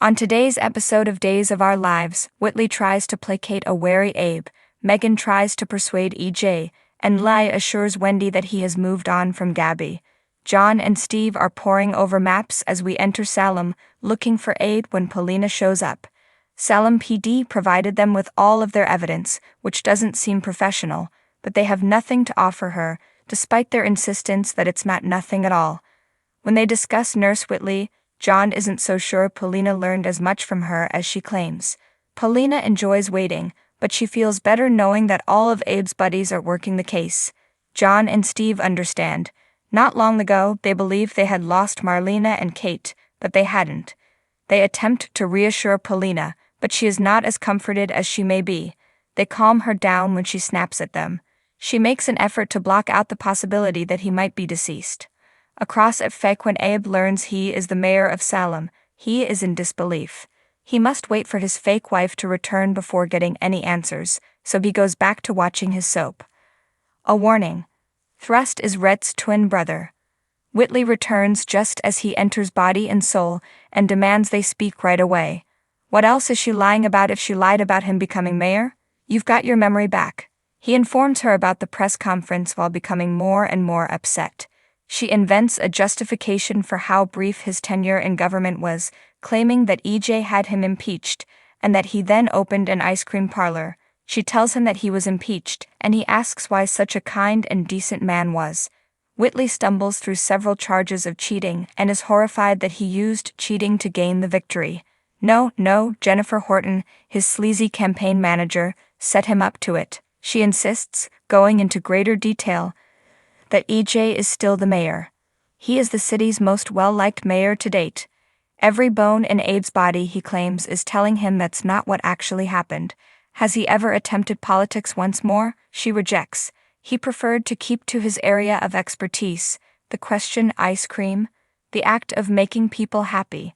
On today's episode of Days of Our Lives, Whitley tries to placate a wary Abe, Megan tries to persuade EJ, and Lai assures Wendy that he has moved on from Gabby. John and Steve are poring over maps as we enter Salem, looking for Abe when Paulina shows up. Salem PD provided them with all of their evidence, which doesn't seem professional, but they have nothing to offer her, despite their insistence that it's nothing at all. When they discuss Nurse Whitley, John isn't so sure Paulina learned as much from her as she claims. Paulina enjoys waiting, but she feels better knowing that all of Abe's buddies are working the case. John and Steve understand. Not long ago, they believed they had lost Marlena and Kate, but they hadn't. They attempt to reassure Paulina, but she is not as comforted as she may be. They calm her down when she snaps at them. She makes an effort to block out the possibility that he might be deceased. Across at Fake, when Abe learns he is the mayor of Salem, he is in disbelief. He must wait for his fake wife to return before getting any answers, so he goes back to watching his soap. A warning. Thrust is Rhett's twin brother. Whitley returns just as he enters body and soul and demands they speak right away. What else is she lying about if she lied about him becoming mayor? You've got your memory back. He informs her about the press conference while becoming more and more upset. She invents a justification for how brief his tenure in government was, claiming that EJ had him impeached, and that he then opened an ice cream parlor. She tells him that he was impeached, and he asks why such a kind and decent man was. Whitley stumbles through several charges of cheating and is horrified that he used cheating to gain the victory. No, Jennifer Horton, his sleazy campaign manager, set him up to it. She insists, going into greater detail, that EJ is still the mayor. He is the city's most well-liked mayor to date. Every bone in Abe's body, he claims, is telling him that's not what actually happened. Has he ever attempted politics once more? She rejects. He preferred to keep to his area of expertise, the question ice cream, the act of making people happy.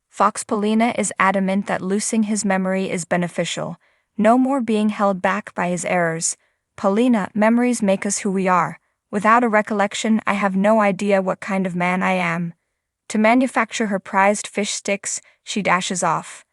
Fox Paulina is adamant that losing his memory is beneficial. No more being held back by his errors. Paulina, memories make us who we are. Without a recollection, I have no idea what kind of man I am. To manufacture her prized fish sticks, she dashes off.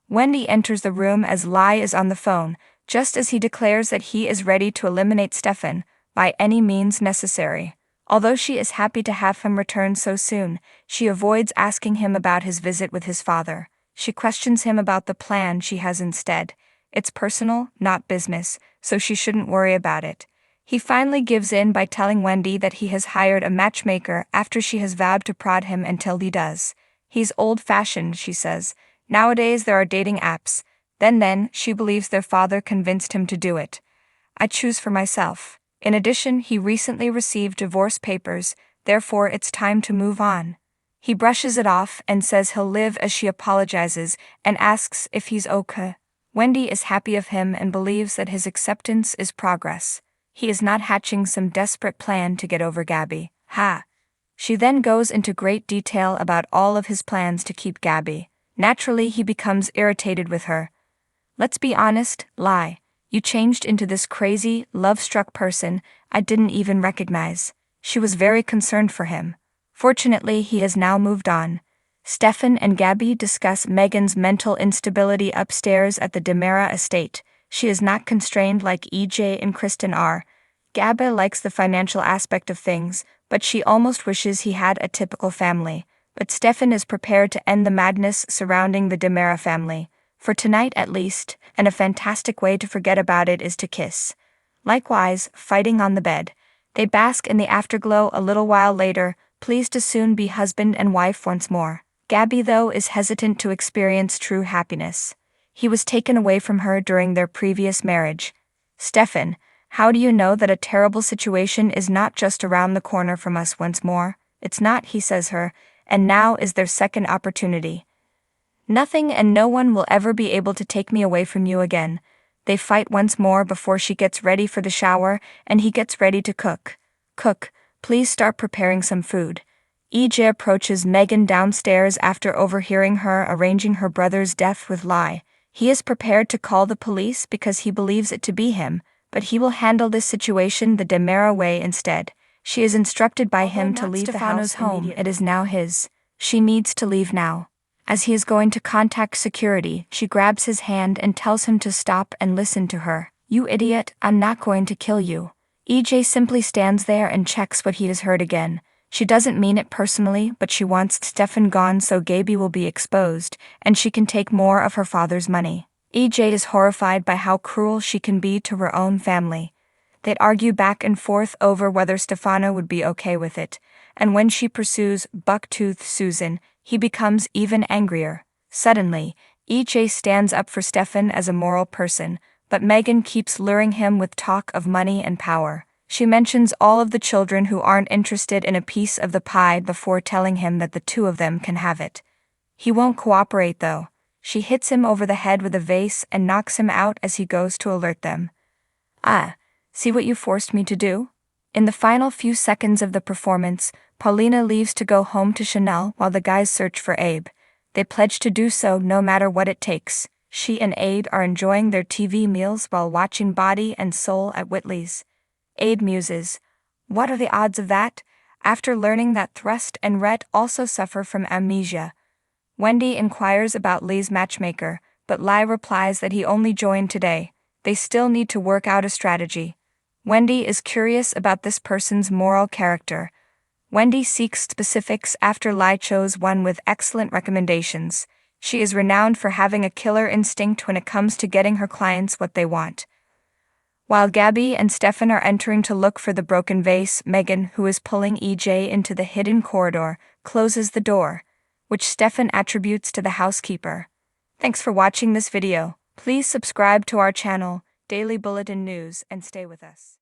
Wendy enters the room as Lai is on the phone, just as he declares that he is ready to eliminate Stefan, by any means necessary. Although she is happy to have him return so soon, she avoids asking him about his visit with his father. She questions him about the plan she has instead. It's personal, not business, so she shouldn't worry about it. He finally gives in by telling Wendy that he has hired a matchmaker after she has vowed to prod him until he does. He's old-fashioned, she says. Nowadays there are dating apps. Then, she believes their father convinced him to do it. I choose for myself. In addition, he recently received divorce papers, therefore it's time to move on. He brushes it off and says he'll live as she apologizes and asks if he's okay. Wendy is happy of him and believes that his acceptance is progress. He is not hatching some desperate plan to get over Gabby. She then goes into great detail about all of his plans to keep Gabby. Naturally, he becomes irritated with her. Let's be honest, Lai. You changed into this crazy, love-struck person I didn't even recognize. She was very concerned for him. Fortunately, he has now moved on. Stefan and Gabby discuss Megan's mental instability upstairs at the Demera estate. She is not constrained like EJ and Kristen are. Gabby likes the financial aspect of things, but she almost wishes he had a typical family. But Stefan is prepared to end the madness surrounding the Demera family. For tonight at least, and a fantastic way to forget about it is to kiss. Likewise, fighting on the bed. They bask in the afterglow a little while later, pleased to soon be husband and wife once more. Gabby, though, is hesitant to experience true happiness. He was taken away from her during their previous marriage. Stefan, how do you know that a terrible situation is not just around the corner from us once more? It's not, he says her, and now is their second opportunity. Nothing and no one will ever be able to take me away from you again. They fight once more before she gets ready for the shower and he gets ready to cook. Cook, please start preparing some food. EJ approaches Megan downstairs after overhearing her arranging her brother's death with Lai. He is prepared to call the police because he believes it to be him, but he will handle this situation the Demera way instead. She is instructed by him to leave Stefano's home. It is now his. She needs to leave now. As he is going to contact security, she grabs his hand and tells him to stop and listen to her. "You idiot, I'm not going to kill you." EJ simply stands there and checks what he has heard again. She doesn't mean it personally, but she wants Stefan gone so Gaby will be exposed, and she can take more of her father's money. EJ is horrified by how cruel she can be to her own family. They'd argue back and forth over whether Stefano would be okay with it, and when she pursues Bucktooth Susan, he becomes even angrier. Suddenly, EJ stands up for Stefan as a moral person, but Megan keeps luring him with talk of money and power. She mentions all of the children who aren't interested in a piece of the pie before telling him that the two of them can have it. He won't cooperate though. She hits him over the head with a vase and knocks him out as he goes to alert them. "Ah, see what you forced me to do?" In the final few seconds of the performance, Paulina leaves to go home to Chanel while the guys search for Abe. They pledge to do so no matter what it takes. She and Abe are enjoying their TV meals while watching Body and Soul at Whitley's. Abe muses, "What are the odds of that?" after learning that Thrust and Rhett also suffer from amnesia. Wendy inquires about Lee's matchmaker, but Lai replies that he only joined today. They still need to work out a strategy. Wendy is curious about this person's moral character. Wendy seeks specifics after Lai chose one with excellent recommendations. She is renowned for having a killer instinct when it comes to getting her clients what they want. While Gaby and Stefan are entering to look for the broken vase, Megan, who is pulling EJ into the hidden corridor, closes the door, which Stefan attributes to the housekeeper. Thanks for watching this video. Please subscribe to our channel, Daily Bulletin News, and stay with us.